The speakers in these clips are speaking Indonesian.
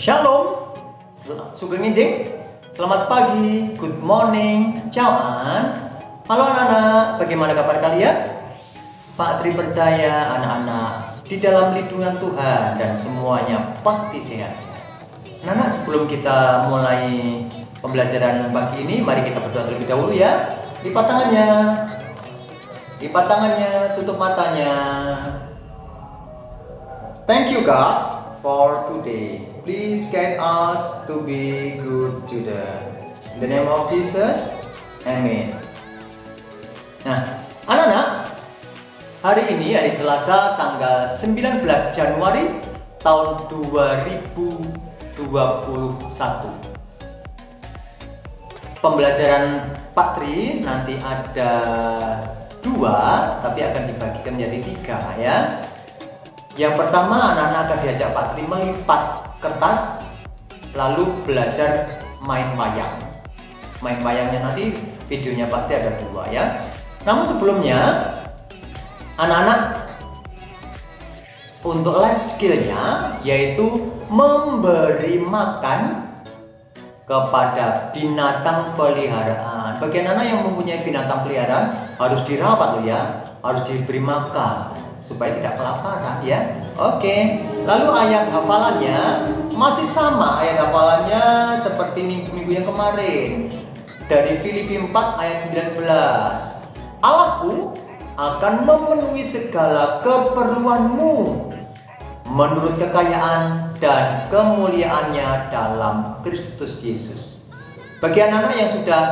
Shalom, Sugeng Injing. Selamat pagi, good morning, ciao-an. Halo anak-anak, bagaimana kabar kalian? Pak Tri percaya anak-anak di dalam lindungan Tuhan dan semuanya pasti sehat-sehat. Anak-anak, sebelum kita mulai pembelajaran pagi ini, mari kita berdoa terlebih dahulu ya. Lipat tangannya, tutup matanya. Thank you God for today. Please guide us to be good student. In the name of Jesus, Amen. Nah, anak-anak, hari ini hari Selasa tanggal 19 Januari tahun 2021. Pembelajaran Pak Tri nanti ada 2, tapi akan dibagikan menjadi 3 ya. Yang pertama, anak-anak akan diajak Pak Tri melipat kertas, lalu belajar main wayang. Main wayangnya nanti videonya Pak Tri ada 2 ya. Namun sebelumnya, anak-anak untuk life skillnya yaitu memberi makan kepada binatang peliharaan. Bagi anak-anak yang mempunyai binatang peliharaan harus dirawat loh ya, harus diberi makan supaya tidak kelaparan ya. Oke. Lalu ayat hafalannya masih sama, ayat hafalannya seperti minggu yang kemarin. Dari Filipi 4 ayat 19. Allahku akan memenuhi segala keperluanmu menurut kekayaan dan kemuliaannya dalam Kristus Yesus. Bagi anak-anak yang sudah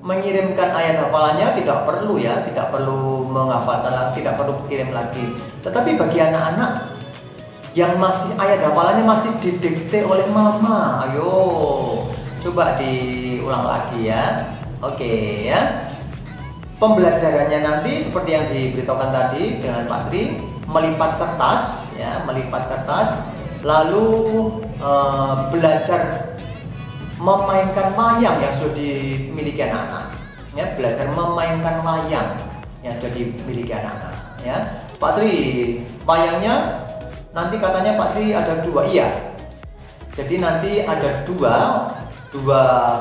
mengirimkan ayat hafalannya tidak perlu ya, tidak perlu menghafalkan lagi, tidak perlu kirim lagi. Tetapi bagi anak-anak yang masih ayat hafalannya masih didikte oleh mama, ayo coba diulang lagi ya. Oke ya. Pembelajarannya nanti seperti yang diberitahukan tadi dengan Pak Tri, melipat kertas ya, melipat kertas, lalu belajar memainkan wayang yang sudah dimiliki anak-anak ya, belajar memainkan wayang yang sudah dimiliki anak-anak ya. Pak Tri, wayangnya nanti katanya Pak Tri ada 2, iya. Jadi nanti ada dua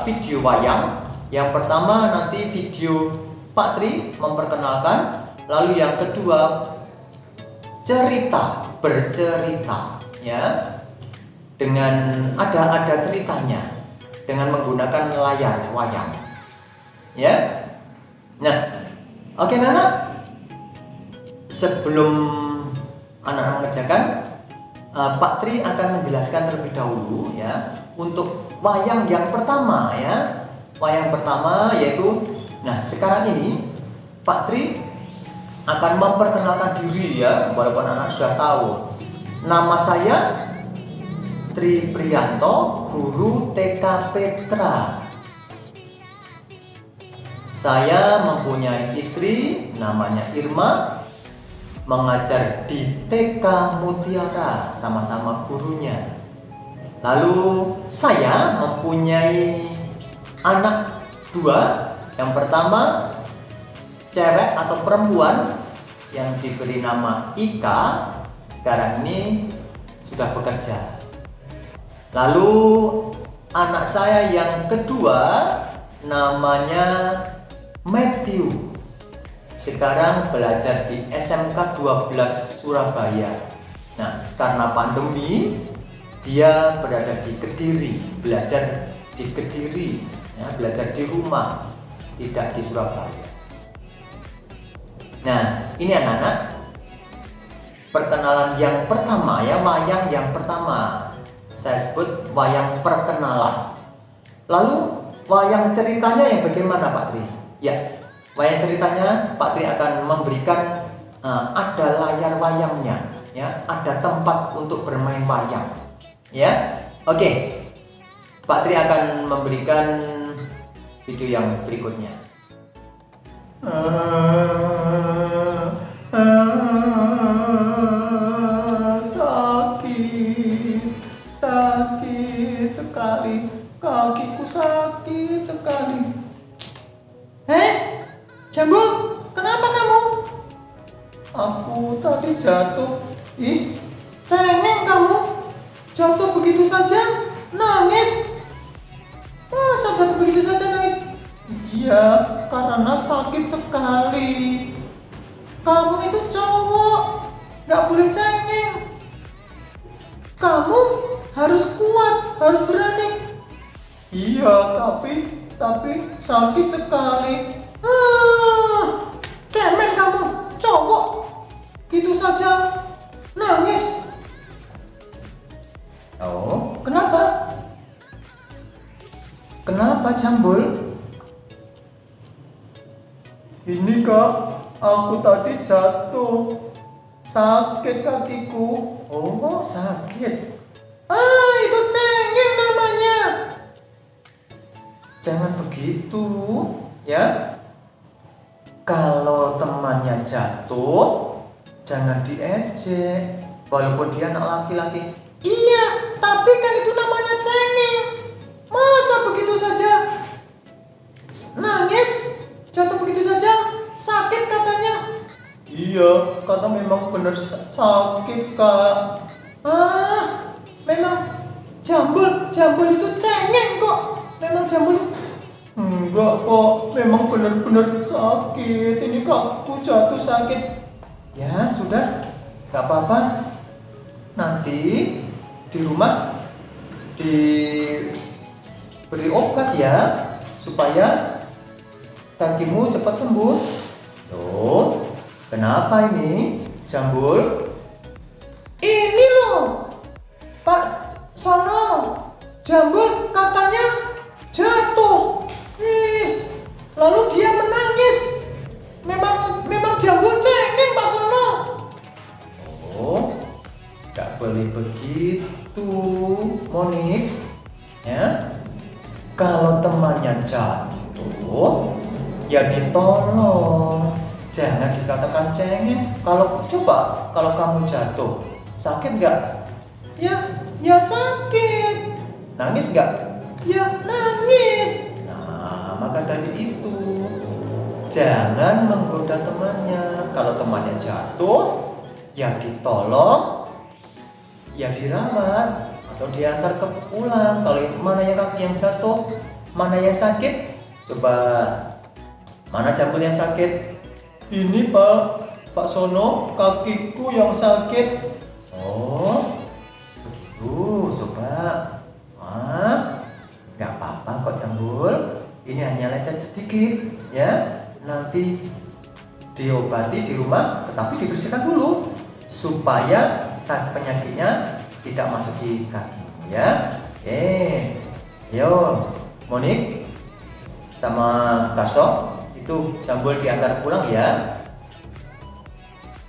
video wayang. Yang pertama nanti video Pak Tri memperkenalkan, lalu yang kedua bercerita ya, dengan ada ceritanya dengan menggunakan layar wayang ya. Nah, oke anak-anak, sebelum anak-anak mengerjakan, Pak Tri akan menjelaskan terlebih dahulu ya untuk wayang yang pertama ya. Wayang pertama yaitu, nah sekarang ini Pak Tri akan memperkenalkan diri ya, walaupun anak sudah tahu. Nama saya Tri Prianto, guru TK Petra. Saya mempunyai istri namanya Irma, mengajar di TK Mutiara, sama-sama gurunya. Lalu saya mempunyai anak 2. Yang pertama cewek atau perempuan yang diberi nama Ika, sekarang ini sudah bekerja. Lalu anak saya yang kedua namanya Matthew, sekarang belajar di SMK 12 Surabaya. Nah, karena pandemi dia berada di Kediri, belajar di Kediri ya, belajar di rumah, tidak di Surabaya. Nah, ini anak-anak perkenalan yang pertama ya, wayang yang pertama. Saya sebut wayang perkenalan. Lalu wayang ceritanya yang bagaimana Pak Tri? Ya, wayang ceritanya Pak Tri akan memberikan ada layar wayangnya ya, ada tempat untuk bermain wayang ya. Oke, Pak Tri akan memberikan video yang berikutnya. Sakit sekali, kakiku sakit sekali. Jambul, kenapa kamu? Aku tadi jatuh. Ih, cengeng kamu, jatuh begitu saja. Nangis? Masa jatuh begitu saja nangis? Iya, karena sakit sekali. Kamu itu cowok, gak boleh cengeng. Kamu harus kuat, harus berani. Iya, tapi sakit sekali. Cemen kamu, cowok. Gitu saja nangis. Oh, kenapa? Kenapa, Jambul? Ini Kak, aku tadi jatuh. Sakit kakiku. Oh, sakit. Itu cengeng namanya. Jangan begitu, ya. Kalau temannya jatuh, jangan diejek. Walaupun dia anak laki-laki. Iya, tapi kan itu namanya cengeng. Masa begitu saja nangis, jatuh begitu saja, sakit katanya. Iya, karena memang benar sakit Kak. Memang Jambul itu cengeng kok. Memang Jambul enggak kok, memang benar-benar sakit. Ini kakiku jatuh sakit. Ya sudah, gak apa-apa. Nanti di rumah diberi obat ya, supaya kakimu cepat sembuh. Loh, kenapa ini, Jambul? Ini loh, Pak Sono, Jambul katanya jatuh. Lalu dia menangis. Memang Jambul cengeng, Pak Sono. Oh, gak boleh begitu, Monik. Ya, kalau temannya jatuh, ya ditolong. Jangan dikatakan cengeng. Kalau kamu jatuh, sakit nggak? Ya sakit. Nangis nggak? Ya nangis. Nah, maka dari itu jangan menggoda temannya. Kalau temannya jatuh, ya ditolong, ya dirawat atau diantar ke pulang. Kalau mana yang kaki yang jatuh, mana yang sakit? Coba mana Jambul yang sakit? Ini Pak Sono, kakiku yang sakit. Oh, begitu. Coba. Nggak apa-apa kok Jambul. Ini hanya lecet sedikit, ya. Nanti diobati di rumah, tetapi dibersihkan dulu supaya saat penyakitnya tidak masuk di kaki, ya. Yo, Monik sama Karso, itu Jambul diantar pulang ya.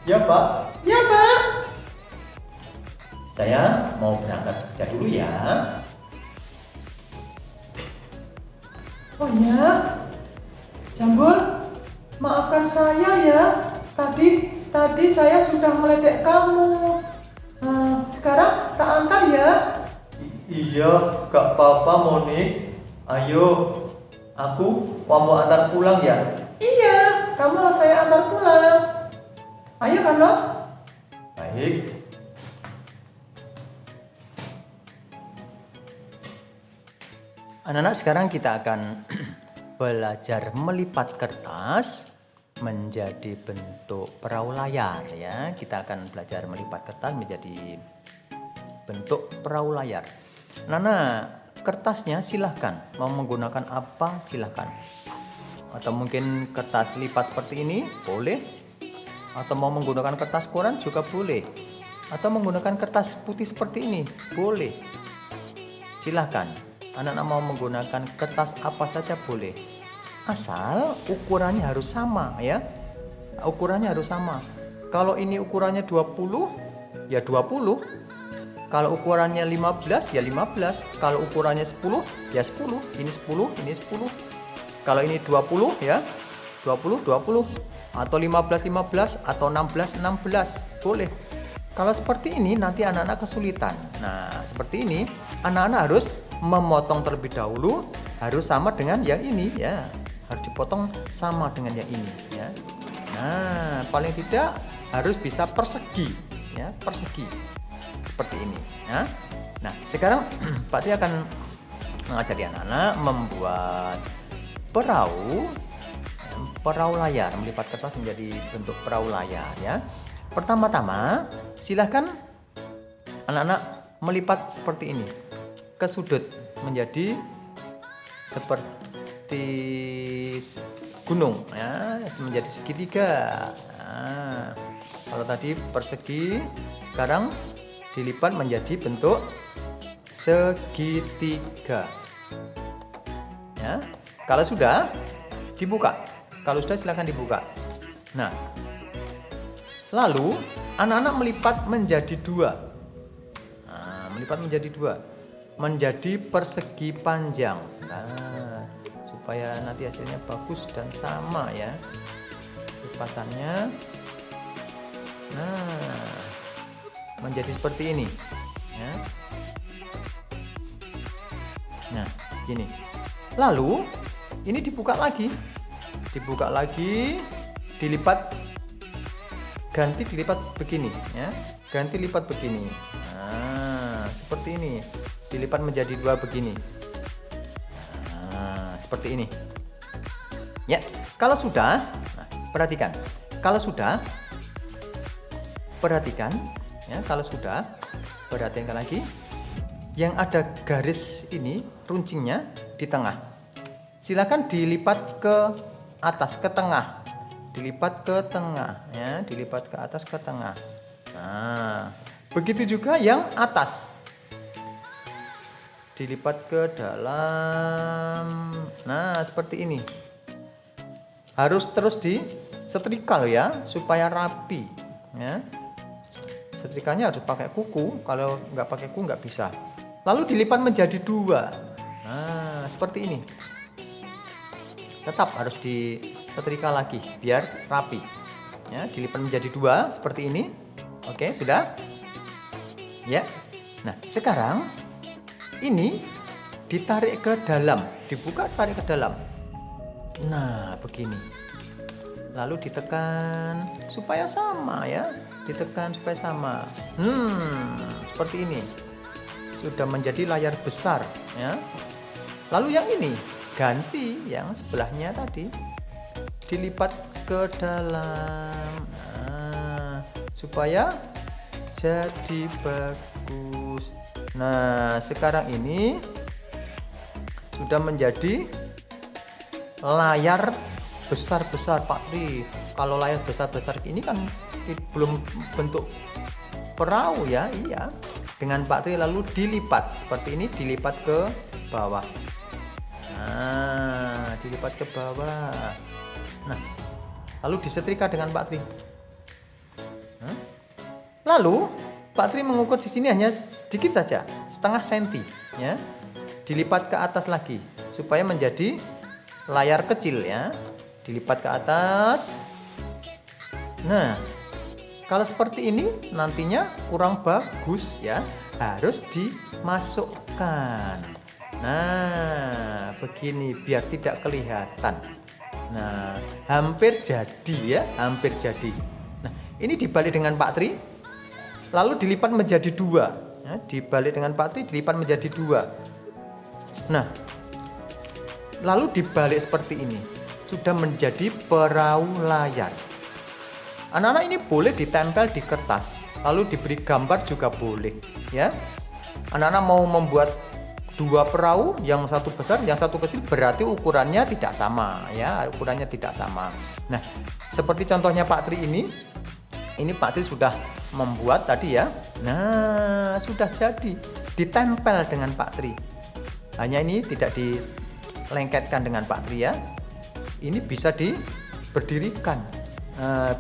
Ya Pak. Ya Pak. Saya mau berangkat kerja dulu ya. Oh ya, Jambul, maafkan saya ya. Tadi saya sudah meledek kamu. Sekarang tak antar ya. Iya, gak apa-apa Monik. Ayo, aku mau antar pulang ya. Iya, kamu saya antar pulang. Ayo Karno. Baik. Anak-anak, sekarang kita akan belajar melipat kertas menjadi bentuk perahu layar ya. Kita akan belajar melipat kertas menjadi bentuk perahu layar. Nana, kertasnya silahkan mau menggunakan apa silahkan. Atau mungkin kertas lipat seperti ini boleh. Atau mau menggunakan kertas koran juga boleh. Atau menggunakan kertas putih seperti ini boleh. Silahkan. Anak-anak mau menggunakan kertas apa saja boleh. Asal ukurannya harus sama ya. Ukurannya harus sama. Kalau ini ukurannya 20 ya 20. Kalau ukurannya 15 ya 15. Kalau ukurannya 10 ya 10. Ini 10, ini 10. Kalau ini 20 ya 20, 20. Atau 15, 15. Atau 16, 16. Boleh. Kalau seperti ini nanti anak-anak kesulitan. Nah seperti ini anak-anak harus memotong terlebih dahulu. Harus sama dengan yang ini ya. Harus dipotong sama dengan yang ini ya. Nah paling tidak harus bisa persegi ya. Persegi seperti ini ya. Nah, sekarang Pak Tri akan mengajari anak-anak membuat perahu layar, melipat kertas menjadi bentuk perahu layar ya. Pertama-tama, silahkan anak-anak melipat seperti ini ke sudut menjadi seperti gunung ya, menjadi segitiga. Nah, kalau tadi persegi, sekarang dilipat menjadi bentuk segitiga ya. Kalau sudah dibuka, silakan dibuka. Nah, lalu anak-anak melipat menjadi dua. Menjadi persegi panjang. Nah, supaya nanti hasilnya bagus dan sama ya lipatannya. Nah, menjadi seperti ini ya. Nah, gini. Lalu ini dibuka lagi, dilipat, dilipat begini ya, lipat begini. Nah, seperti ini, dilipat menjadi dua begini. Nah, seperti ini ya. Kalau sudah, nah, perhatikan ya, perhatikan lagi yang ada garis ini, runcingnya di tengah. Silakan dilipat ke atas, ke tengah, dilipat ke atas, ke tengah. Nah, begitu juga yang atas, dilipat ke dalam. Nah, seperti ini. Harus terus disetrika loh ya, supaya rapi ya. Setrikanya harus pakai kuku, kalau nggak pakai kuku nggak bisa. Lalu dilipat menjadi dua. Nah, seperti ini. Tetap harus disetrika lagi biar rapi ya. Dilipat menjadi dua seperti ini. Oke, sudah ya. Nah, sekarang ini ditarik ke dalam, dibuka, tarik ke dalam. Nah, begini. Lalu ditekan supaya sama ya, seperti ini. Sudah menjadi layar besar ya. Lalu yang ini ganti, yang sebelahnya tadi dilipat ke dalam. Nah, supaya jadi bagus. Nah, sekarang ini sudah menjadi layar besar-besar Pak Tri. Kalau layar besar-besar ini kan belum bentuk perahu ya. Iya, dengan Pak Tri lalu dilipat seperti ini, dilipat ke bawah. Nah, dilipat ke bawah. Nah, lalu disetrika dengan Pak Tri. Lalu Pak Tri mengukur di sini hanya sedikit saja, setengah senti ya. Dilipat ke atas lagi supaya menjadi layar kecil ya. Dilipat ke atas. Nah, kalau seperti ini nantinya kurang bagus ya, harus dimasukkan. Nah, begini biar tidak kelihatan. Nah, hampir jadi ya, hampir jadi. Nah, ini dibalik dengan Pak Tri, lalu dilipat menjadi dua. Ya, dibalik dengan Pak Tri, dilipat menjadi dua. Nah, lalu dibalik seperti ini, sudah menjadi perahu layar. Anak-anak ini boleh ditempel di kertas, lalu diberi gambar juga boleh ya. Anak-anak mau membuat dua perahu, yang satu besar, yang satu kecil, berarti ukurannya tidak sama ya, ukurannya tidak sama. Nah, seperti contohnya Pak Tri ini Pak Tri sudah membuat tadi ya. Nah, sudah jadi, ditempel dengan Pak Tri. Hanya ini tidak dilengketkan dengan Pak Tri ya. Ini bisa diberdirikan.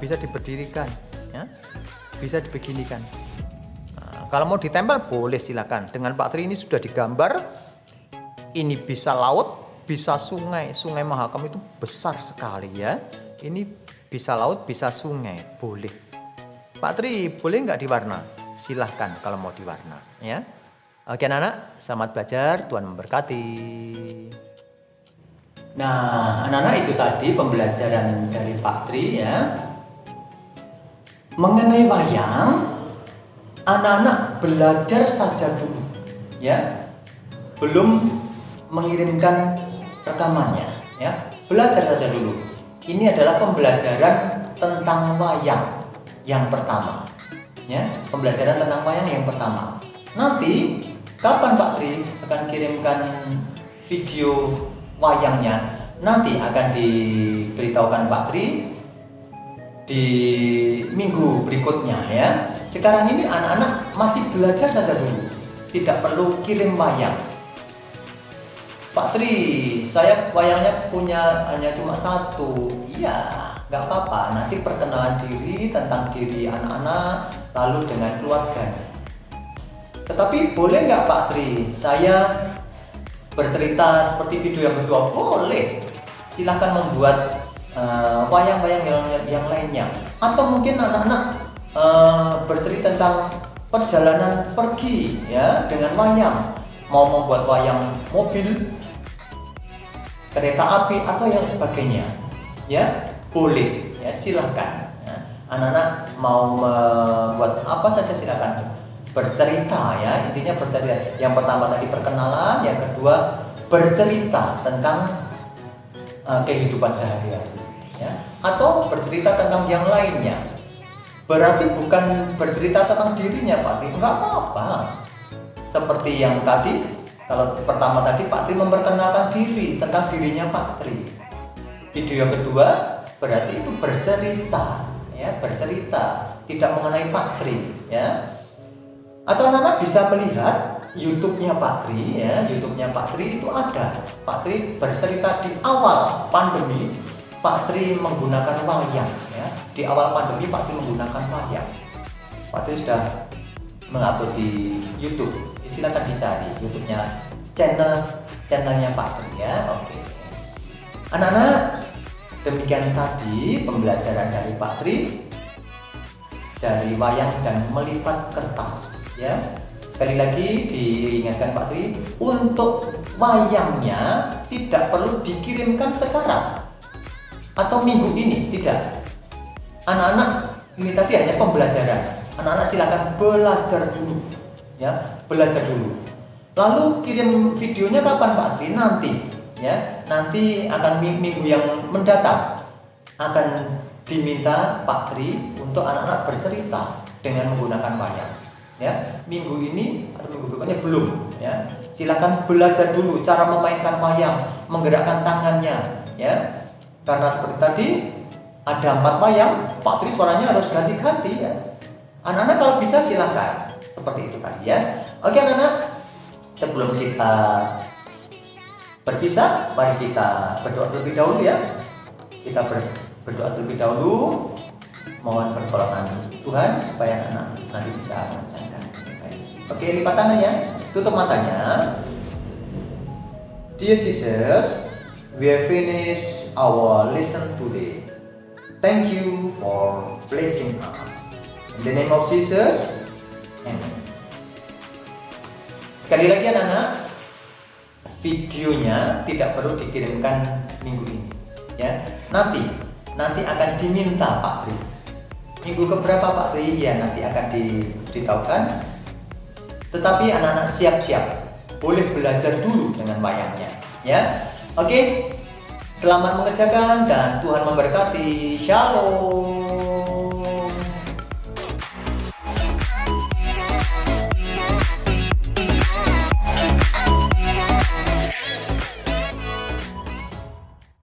Bisa diberdirikan ya, bisa dibeginikan. Nah, kalau mau ditempel boleh silakan. Dengan Pak Tri ini sudah digambar. Ini bisa laut, bisa sungai. Sungai Mahakam itu besar sekali ya. Ini bisa laut, bisa sungai, boleh. Pak Tri boleh nggak diwarna? Silahkan kalau mau diwarna ya. Oke anak-anak, selamat belajar, Tuhan memberkati. Nah, anak-anak itu tadi pembelajaran dari Pak Tri ya. Mengenai wayang, anak-anak belajar saja dulu. ya, belum mengirimkan rekamannya, ya, belajar saja dulu. Ini adalah pembelajaran tentang wayang yang pertama, ya, pembelajaran tentang wayang yang pertama. Nanti kapan Pak Tri akan kirimkan video wayangnya? Nanti akan diberitahukan Pak Tri di minggu berikutnya, ya. Sekarang ini anak-anak masih belajar saja dulu, tidak perlu kirim wayang. Pak Tri, saya wayangnya punya hanya cuma satu. Iya, nggak apa-apa. Nanti perkenalan diri, tentang diri anak-anak, lalu dengan keluarga. Tetapi boleh nggak Pak Tri, saya bercerita seperti video yang kedua? Boleh. Silahkan membuat wayang-wayang yang lainnya. Atau mungkin anak-anak bercerita tentang perjalanan pergi, ya, dengan wayang. Mau membuat wayang mobil, kereta api, atau yang sebagainya, ya, boleh, ya, silahkan, ya. Anak-anak mau membuat apa saja silahkan bercerita, ya, intinya bercerita. Yang pertama tadi perkenalan, yang kedua bercerita tentang kehidupan sehari-hari, ya, atau bercerita tentang yang lainnya. Berarti bukan bercerita tentang dirinya Pak Tri, enggak apa-apa. Seperti yang tadi, kalau pertama tadi Pak Tri memperkenalkan diri, tentang dirinya Pak Tri. Video yang kedua berarti itu bercerita, ya, bercerita tidak mengenai Pak Tri, ya. Atau anak-anak bisa melihat YouTube-nya Pak Tri, ya, YouTube-nya Pak Tri itu ada. Pak Tri bercerita di awal pandemi, Pak Tri menggunakan wayang, ya. Di awal pandemi Pak Tri menggunakan wayang. Pak Tri sudah mengupload di YouTube. Silakan dicari YouTube-nya, channelnya Pak Tri, ya. Oke. Anak-anak, demikian tadi pembelajaran dari Pak Tri dari wayang dan melipat kertas, ya. Sekali lagi diingatkan Pak Tri, untuk wayangnya tidak perlu dikirimkan sekarang atau minggu ini, tidak. Anak-anak, ini tadi hanya pembelajaran. Anak-anak silakan belajar dulu, ya, belajar dulu. Lalu kirim videonya kapan Pak Tri? Nanti, ya, nanti akan minggu yang mendatang akan diminta Pak Tri untuk anak-anak bercerita dengan menggunakan wayang. Ya, minggu ini atau minggu berikutnya belum, ya. Silakan belajar dulu cara memainkan wayang, menggerakkan tangannya, ya. Karena seperti tadi ada 4 wayang, Pak Tri suaranya harus ganti-ganti, ya. Anak-anak kalau bisa silakan seperti itu tadi, ya. Oke anak-anak, sebelum kita berpisah, mari kita berdoa terlebih dahulu, ya. Kita berdoa terlebih dahulu. Mohon pertolongan Tuhan supaya anak nanti bisa menjalankan. Oke, lipat tangannya, tutup matanya. Dear Jesus, we have finished our lesson today. Thank you for blessing us. In the name of Jesus, amen. Sekali lagi anak-anak, videonya tidak perlu dikirimkan minggu ini, ya. Nanti akan diminta Pak Tri. Minggu keberapa Pak Tri? Ya, nanti akan diberitahukan. Tetapi anak-anak siap-siap, boleh belajar dulu dengan wayangnya, ya. Oke, selamat mengerjakan dan Tuhan memberkati. Shalom.